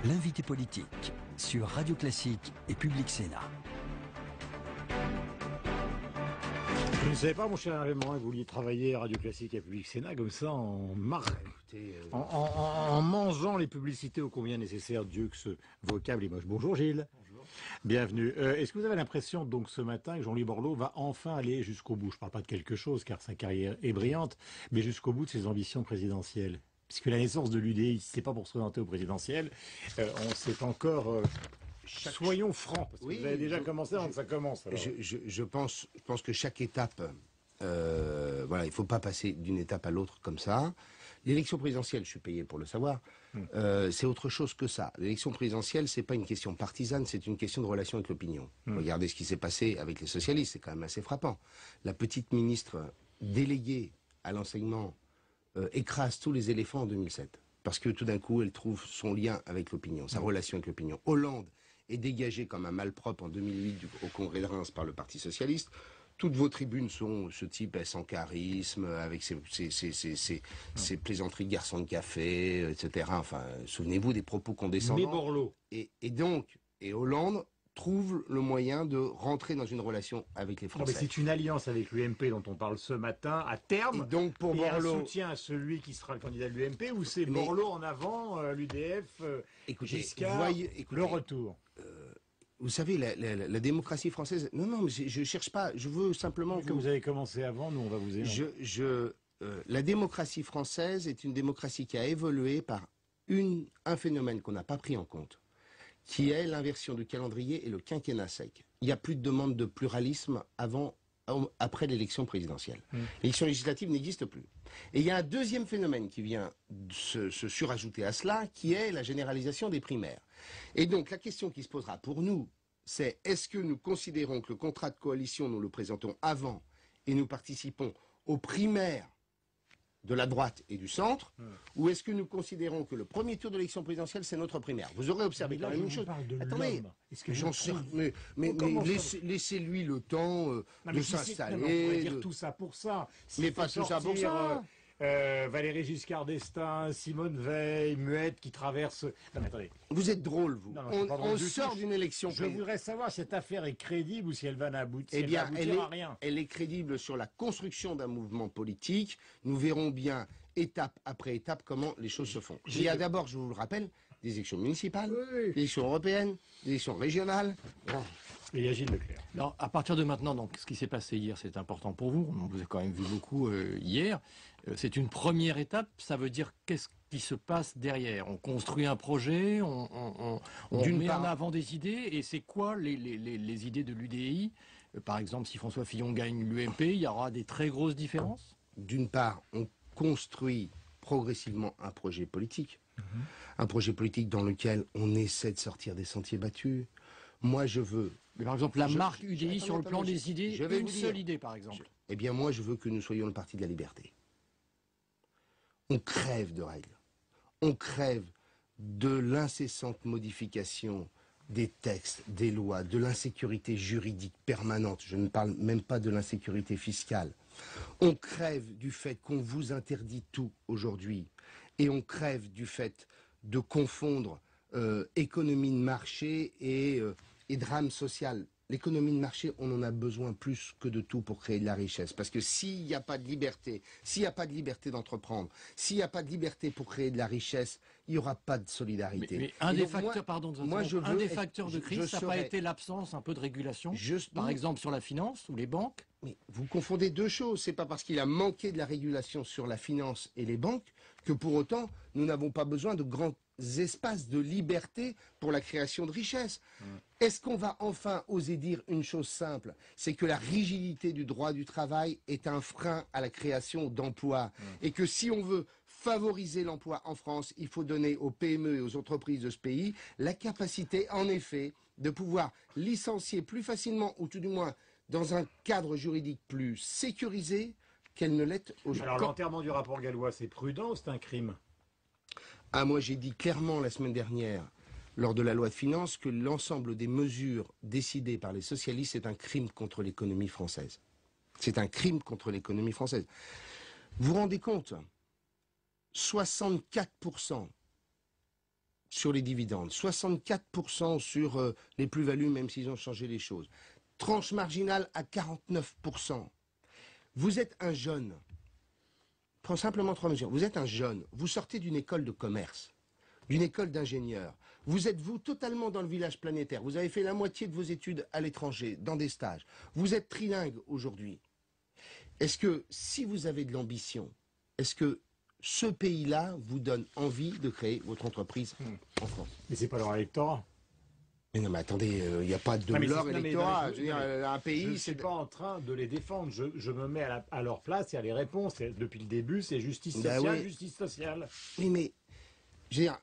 L'invité politique sur Radio Classique et Public Sénat. Je ne savais pas, mon cher Raymond, que vous vouliez travailler à Radio Classique et Public Sénat comme ça en marque, en mangeant les publicités ô combien nécessaires. Dieu que ce vocable est moche. Bonjour Gilles. Bonjour. Bienvenue. Est-ce que vous avez l'impression donc ce matin que Jean-Louis Borloo va enfin aller jusqu'au bout? Je ne parle pas de quelque chose car sa carrière est brillante, mais jusqu'au bout de ses ambitions présidentielles. Puisque la naissance de l'UDI, c'est pas pour se présenter au présidentiel, on sait encore... Soyons francs, parce que oui, vous avez déjà commencé avant que ça commence. Alors. Je pense que chaque étape, voilà, il faut pas passer d'une étape à l'autre comme ça. L'élection présidentielle, je suis payé pour le savoir, c'est autre chose que ça. L'élection présidentielle, c'est pas une question partisane, c'est une question de relation avec l'opinion. Regardez ce qui s'est passé avec les socialistes, c'est quand même assez frappant. La petite ministre déléguée à l'enseignement écrase tous les éléphants en 2007. Parce que tout d'un coup, elle trouve son lien avec l'opinion, sa relation avec l'opinion. Hollande est dégagé comme un malpropre en 2008 au Congrès de Reims par le Parti Socialiste. Toutes vos tribunes sont ce type sans charisme, avec ses plaisanteries de garçon de café, etc. Enfin, souvenez-vous des propos condescendants. Mais Borloo. Et Hollande trouve le moyen de rentrer dans une relation avec les Français. Non, mais c'est une alliance avec l'UMP dont on parle ce matin, à terme, et donc pour Borloo, un soutien à celui qui sera le candidat de l'UMP, ou c'est Borloo en avant, l'UDF, Giscard, le retour. Vous savez, la démocratie française... Non, mais je cherche pas, je veux simplement... Que vous avez commencé avant, nous on va vous aider. La démocratie française est une démocratie qui a évolué par un phénomène qu'on n'a pas pris en compte, qui est l'inversion du calendrier et le quinquennat sec. Il n'y a plus de demande de pluralisme après l'élection présidentielle. L'élection législative n'existe plus. Et il y a un deuxième phénomène qui vient se surajouter à cela, qui est la généralisation des primaires. Et donc la question qui se posera pour nous, c'est est-ce que nous considérons que le contrat de coalition, nous le présentons avant, et nous participons aux primaires de la droite et du centre, ou est-ce que nous considérons que le premier tour de l'élection présidentielle, c'est notre primaire? Vous aurez observé quand même une chose. Attendez, mais laissez-lui le temps de s'installer. On pourrait dire tout ça pour ça. Mais pas tout ça pour ça. Valéry Giscard d'Estaing, Simone Veil, Muette qui traverse... Non mais attendez. Vous êtes drôle, vous. Non, on sort d'une élection... Je voudrais savoir si cette affaire est crédible ou si elle va n'aboutir à rien. Elle est crédible sur la construction d'un mouvement politique. Nous verrons bien, étape après étape, comment les choses se font. Il y a d'abord, je vous le rappelle, des élections municipales, des élections européennes, des élections régionales... Et il y a Gilles Leclerc. Alors, à partir de maintenant, donc, ce qui s'est passé hier, c'est important pour vous. On vous a quand même vu beaucoup hier. C'est une première étape. Ça veut dire qu'est-ce qui se passe derrière? On construit un projet, on met en avant des idées. Et c'est quoi les idées de l'UDI? Par exemple, si François Fillon gagne l'UMP, il y aura des très grosses différences? D'une part, on construit progressivement un projet politique. Un projet politique dans lequel on essaie de sortir des sentiers battus. Moi, je veux... Mais par exemple, la marque UDI sur le plan des idées, une seule idée, par exemple. Eh bien, moi, je veux que nous soyons le parti de la liberté. On crève de règles. On crève de l'incessante modification des textes, des lois, de l'insécurité juridique permanente. Je ne parle même pas de l'insécurité fiscale. On crève du fait qu'on vous interdit tout aujourd'hui. Et on crève du fait de confondre économie de marché et drame social. L'économie de marché, on en a besoin plus que de tout pour créer de la richesse. Parce que s'il n'y a pas de liberté, s'il n'y a pas de liberté d'entreprendre, s'il n'y a pas de liberté pour créer de la richesse, il n'y aura pas de solidarité. Mais un des facteurs, un des facteurs de crise, ça n'a pas été l'absence un peu de régulation, par exemple sur la finance ou les banques? Mais vous confondez deux choses. C'est pas parce qu'il a manqué de la régulation sur la finance et les banques que pour autant nous n'avons pas besoin de grands espaces de liberté pour la création de richesses. Est-ce qu'on va enfin oser dire une chose simple? C'est que la rigidité du droit du travail est un frein à la création d'emplois. Et que si on veut favoriser l'emploi en France, il faut donner aux PME et aux entreprises de ce pays la capacité, en effet, de pouvoir licencier plus facilement, ou tout du moins dans un cadre juridique plus sécurisé qu'elle ne l'est aujourd'hui. Alors l'enterrement du rapport Gallois, c'est prudent ou c'est un crime? Ah, moi j'ai dit clairement la semaine dernière, lors de la loi de finances, que l'ensemble des mesures décidées par les socialistes est un crime contre l'économie française. C'est un crime contre l'économie française. Vous vous rendez compte? 64%, sur les dividendes, 64% sur les plus-values, même s'ils ont changé les choses. Tranche marginale à 49%. Vous êtes un jeune. Prends simplement 3 mesures. Vous êtes un jeune. Vous sortez d'une école de commerce, d'une école d'ingénieur. Vous êtes, vous, totalement dans le village planétaire. Vous avez fait la moitié de vos études à l'étranger, dans des stages. Vous êtes trilingue aujourd'hui. Est-ce que, si vous avez de l'ambition, est-ce que ce pays-là vous donne envie de créer votre entreprise en France? Mais c'est pas leur électorat. Mais non, mais attendez, il n'y a pas de Non, mais leur c'est- non, mais- électorat. non, mais- Je veux dire, un Je pays, ne suis pas en train de les défendre. Je me mets à leur place et à les répondre. Depuis le début, c'est justice Ben sociale, oui. justice sociale. Oui, mais je veux dire,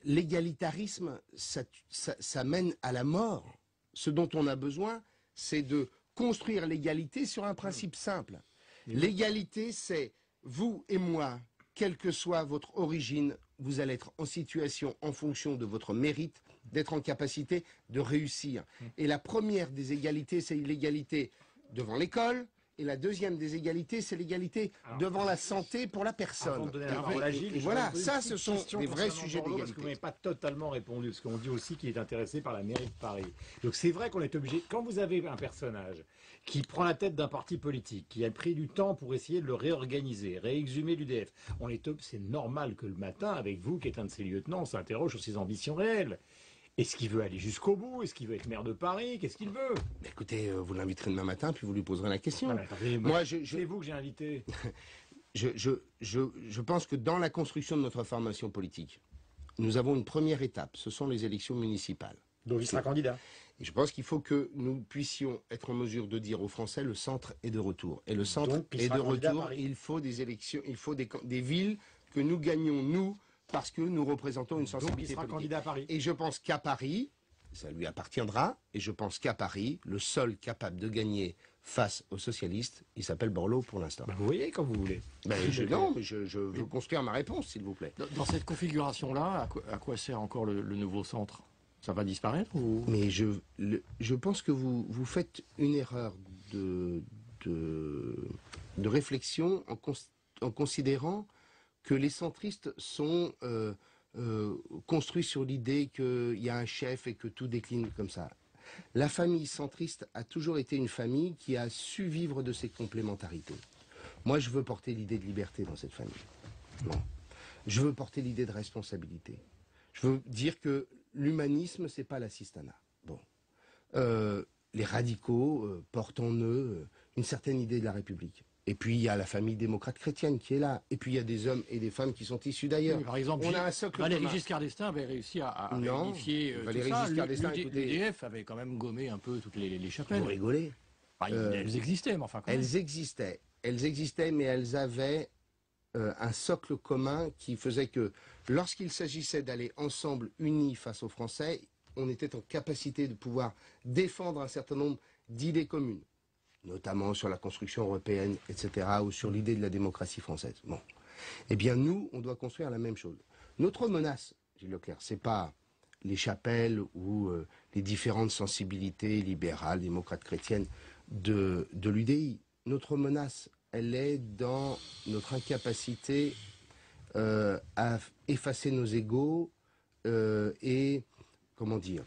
l'égalitarisme, ça mène à la mort. Ce dont on a besoin, c'est de construire l'égalité sur un principe simple. L'égalité, c'est vous et moi, quelle que soit votre origine, vous allez être en situation, en fonction de votre mérite, d'être en capacité de réussir. Et la première des égalités, c'est l'égalité devant l'école. Et la deuxième des égalités, c'est l'égalité devant la santé pour la Avant personne. de donner la parole à Gilles, Et je voilà, voudrais poser ça, une ce petite sont question des vrais concernant sujets Borloo, parce que vous d'égalité. n'avez pas totalement répondu, parce qu'on dit aussi qu'il est intéressé par la mairie de Paris. Donc c'est vrai qu'on est obligé, quand vous avez un personnage qui prend la tête d'un parti politique, qui a pris du temps pour essayer de le réorganiser, réexhumer l'UDF, c'est normal que le matin, avec vous, qui êtes un de ses lieutenants, on s'interroge sur ses ambitions réelles. Est-ce qu'il veut aller jusqu'au bout? Est-ce qu'il veut être maire de Paris? Qu'est-ce qu'il veut? Mais écoutez, vous l'inviterez demain matin, puis vous lui poserez la question. Non, mais attendez, Moi, c'est vous que j'ai invité. je pense que dans la construction de notre formation politique, nous avons une première étape, ce sont les élections municipales. Donc il sera candidat. Et je pense qu'il faut que nous puissions être en mesure de dire aux Français le centre est de retour. Et le centre Donc, il est sera de candidat à retour, Paris. il faut des élections, il faut des villes que nous gagnons, nous, parce que nous représentons une Donc il sensibilité sera politique. candidat à Paris. Et je pense qu'à Paris, ça lui appartiendra, et je pense qu'à Paris, le seul capable de gagner face aux socialistes, il s'appelle Borloo pour l'instant. Bah, vous voyez quand vous voulez. Non, mais je veux construire ma réponse, s'il vous plaît. Dans cette configuration-là, à quoi sert encore le nouveau centre? Ça va disparaître ou... Mais je pense que vous faites une erreur de réflexion en considérant que les centristes sont construits sur l'idée qu'il y a un chef et que tout décline comme ça. La famille centriste a toujours été une famille qui a su vivre de ses complémentarités. Moi, je veux porter l'idée de liberté dans cette famille. Non. Je veux porter l'idée de responsabilité. Je veux dire que l'humanisme, c'est pas l'assistanat. Bon. Les radicaux portent en eux une certaine idée de la République. Et puis, il y a la famille démocrate chrétienne qui est là. Et puis, il y a des hommes et des femmes qui sont issus d'ailleurs. Oui, par exemple, on a un socle Valéry commun. Giscard d'Estaing avait réussi à Non, réunifier Valéry tout ça. Giscard d'Estaing, écoutez- L'UDF avait quand même gommé un peu toutes les chapelles. Vous rigolez. Enfin, elles existaient, mais enfin quand même. Elles existaient, mais elles avaient un socle commun qui faisait que lorsqu'il s'agissait d'aller ensemble unis face aux Français, on était en capacité de pouvoir défendre un certain nombre d'idées communes, notamment sur la construction européenne, etc., ou sur l'idée de la démocratie française. Bon. Eh bien, nous, on doit construire la même chose. Notre menace, Gilles Leclerc, c'est pas les chapelles ou les différentes sensibilités libérales, démocrates, chrétiennes de l'UDI. Notre menace, elle est dans notre incapacité à effacer nos égos et, comment dire,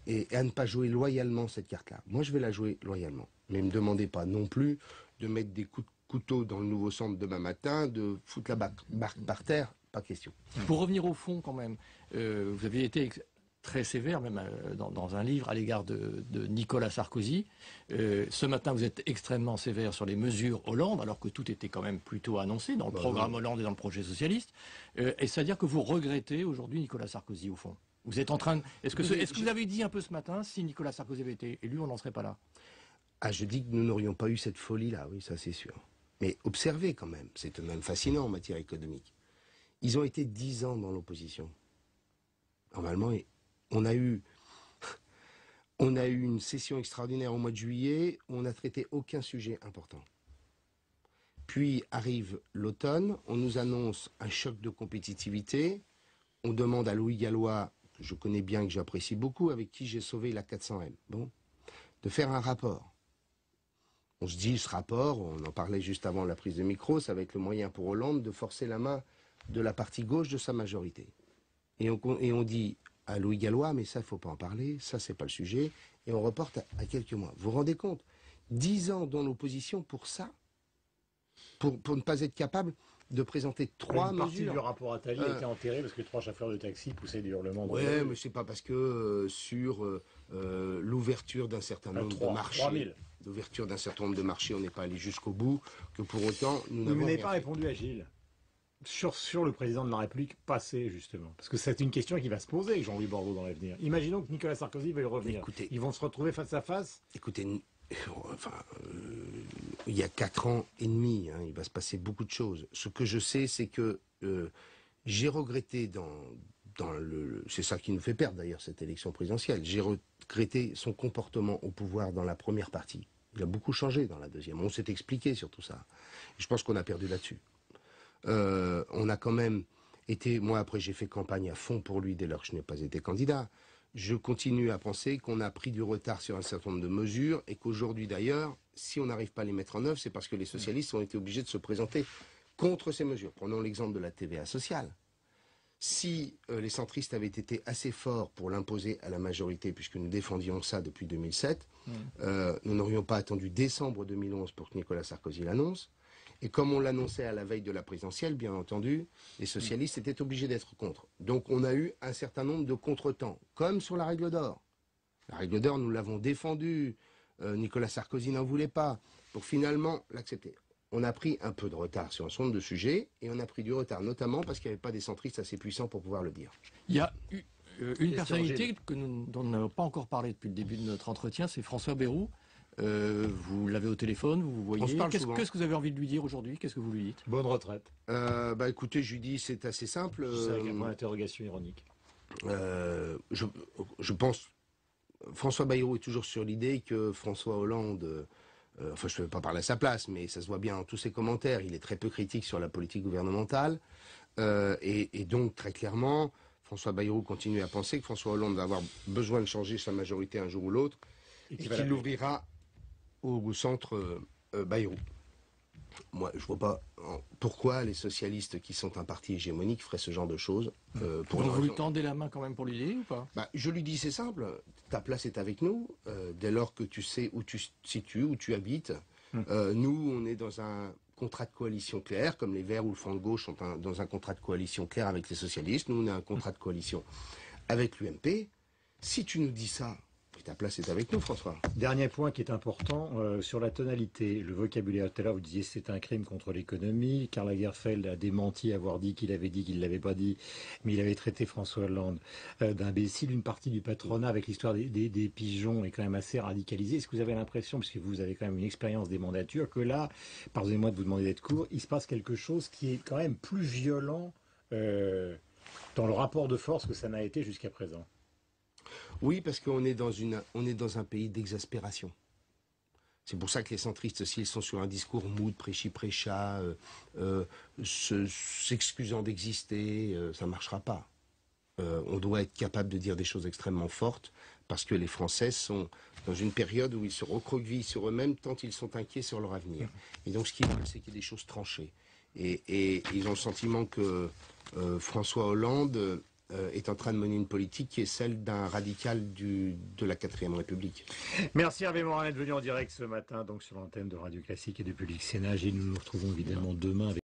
et à ne pas jouer loyalement cette carte-là. Moi, je vais la jouer loyalement. Mais ne me demandez pas non plus de mettre des coups de couteau dans le nouveau centre demain matin, de foutre la barque par terre, pas question. Pour revenir au fond, quand même, vous aviez été très sévère, même dans un livre, à l'égard de Nicolas Sarkozy. Ce matin, vous êtes extrêmement sévère sur les mesures Hollande, alors que tout était quand même plutôt annoncé dans le programme Hollande et dans le projet socialiste. Et c'est-à-dire que vous regrettez aujourd'hui Nicolas Sarkozy, au fond. Vous êtes en train de... Est-ce que vous avez dit un peu ce matin, si Nicolas Sarkozy avait été élu, on n'en serait pas là? Ah, je dis que nous n'aurions pas eu cette folie-là, oui, ça c'est sûr. Mais observez quand même, c'est même fascinant en matière économique. Ils ont été 10 ans dans l'opposition. Normalement, on a eu une session extraordinaire au mois de juillet où on n'a traité aucun sujet important. Puis arrive l'automne, on nous annonce un choc de compétitivité, on demande à Louis Gallois, que je connais bien, que j'apprécie beaucoup, avec qui j'ai sauvé la 400M, bon, de faire un rapport. On se dit, ce rapport, on en parlait juste avant la prise de micro, ça va être le moyen pour Hollande de forcer la main de la partie gauche de sa majorité. et on dit à Louis Gallois, mais ça, il ne faut pas en parler, ça, c'est pas le sujet, et on reporte à quelques mois. Vous vous rendez compte? 10 ans dans l'opposition pour ça, pour ne pas être capable de présenter 3 Une partie mesures. du rapport Attali a été enterrée parce que 3 chauffeurs de taxi poussaient des hurlements. Ouais, mais c'est pas parce que sur l'ouverture d'un certain nombre de marchés, 3000. l'ouverture d'un certain nombre de marchés, on n'est pas allé jusqu'au bout, que pour autant nous Vous n'avons n'avez rien pas fait. répondu à Gilles sur le président de la République passé, justement. Parce que c'est une question qui va se poser avec Jean-Louis Borloo dans l'avenir. Imaginons que Nicolas Sarkozy veuille revenir. Écoutez, Ils vont se retrouver face à face. Écoutez, enfin, il y a 4 ans et demi, hein, il va se passer beaucoup de choses. Ce que je sais, c'est que j'ai regretté c'est ça qui nous fait perdre d'ailleurs cette élection présidentielle. J'ai regretté son comportement au pouvoir dans la première partie. Il a beaucoup changé dans la deuxième. On s'est expliqué sur tout ça. Et je pense qu'on a perdu là-dessus. On a quand même été, moi après j'ai fait campagne à fond pour lui dès lors que je n'ai pas été candidat. Je continue à penser qu'on a pris du retard sur un certain nombre de mesures et qu'aujourd'hui d'ailleurs, si on n'arrive pas à les mettre en œuvre, c'est parce que les socialistes ont été obligés de se présenter contre ces mesures. Prenons l'exemple de la TVA sociale. Si les centristes avaient été assez forts pour l'imposer à la majorité, puisque nous défendions ça depuis 2007, nous n'aurions pas attendu décembre 2011 pour que Nicolas Sarkozy l'annonce. Et comme on l'annonçait à la veille de la présidentielle, bien entendu, les socialistes étaient obligés d'être contre. Donc on a eu un certain nombre de contretemps, comme sur la règle d'or. La règle d'or, nous l'avons défendue, Nicolas Sarkozy n'en voulait pas, pour finalement l'accepter. On a pris un peu de retard sur un certain nombre de sujets, et on a pris du retard notamment parce qu'il n'y avait pas des centristes assez puissants pour pouvoir le dire. Il y a une personnalité dont nous n'avons pas encore parlé depuis le début de notre entretien, c'est François Bayrou. Vous l'avez au téléphone, vous voyez. Qu'est-ce que vous avez envie de lui dire aujourd'hui? Qu'est-ce que vous lui dites? Bonne retraite. Écoutez, je lui dis, c'est assez simple. C'est avec un point d'interrogation ironique. Je pense, François Bayrou est toujours sur l'idée que François Hollande, enfin je ne vais pas parler à sa place, mais ça se voit bien dans tous ses commentaires, il est très peu critique sur la politique gouvernementale, et donc très clairement, François Bayrou continue à penser que François Hollande va avoir besoin de changer sa majorité un jour ou l'autre, et qu'il l'ouvrira au centre Bayrou. Moi, je vois pas pourquoi les socialistes, qui sont un parti hégémonique, feraient ce genre de choses. Donc vous lui tendez la main quand même pour l'idée ou pas? Je lui dis, c'est simple, ta place est avec nous, dès lors que tu sais où tu te situes, où tu habites. Nous, on est dans un contrat de coalition clair, comme les Verts ou le Front de Gauche sont dans un contrat de coalition clair avec les socialistes. Nous, on a un contrat de coalition avec l'UMP. Si tu nous dis ça, ta place est avec nous, François. Dernier point qui est important, sur la tonalité, le vocabulaire. Tout à l'heure, vous disiez c'est un crime contre l'économie. Karl Lagerfeld a démenti avoir dit qu'il avait dit qu'il ne l'avait pas dit, mais il avait traité François Hollande d'imbécile. Une partie du patronat, avec l'histoire des pigeons, est quand même assez radicalisée. Est-ce que vous avez l'impression, parce que vous avez quand même une expérience des mandatures, que là, pardonnez-moi de vous demander d'être court, il se passe quelque chose qui est quand même plus violent dans le rapport de force que ça n'a été jusqu'à présent? Oui, parce qu'on est dans un pays d'exaspération. C'est pour ça que les centristes, s'ils sont sur un discours mou, prêchi-prêcha, s'excusant d'exister, ça ne marchera pas. On doit être capable de dire des choses extrêmement fortes, parce que les Français sont dans une période où ils se recroquevillent sur eux-mêmes tant ils sont inquiets sur leur avenir. Et donc ce qu'ils veulent, c'est qu'il y ait des choses tranchées. Et ils ont le sentiment que François Hollande est en train de mener une politique qui est celle d'un radical de la 4ème République. Merci Hervé Morin d'être venu en direct ce matin donc sur l'antenne de Radio Classique et de Public Sénat. Et nous nous retrouvons évidemment demain avec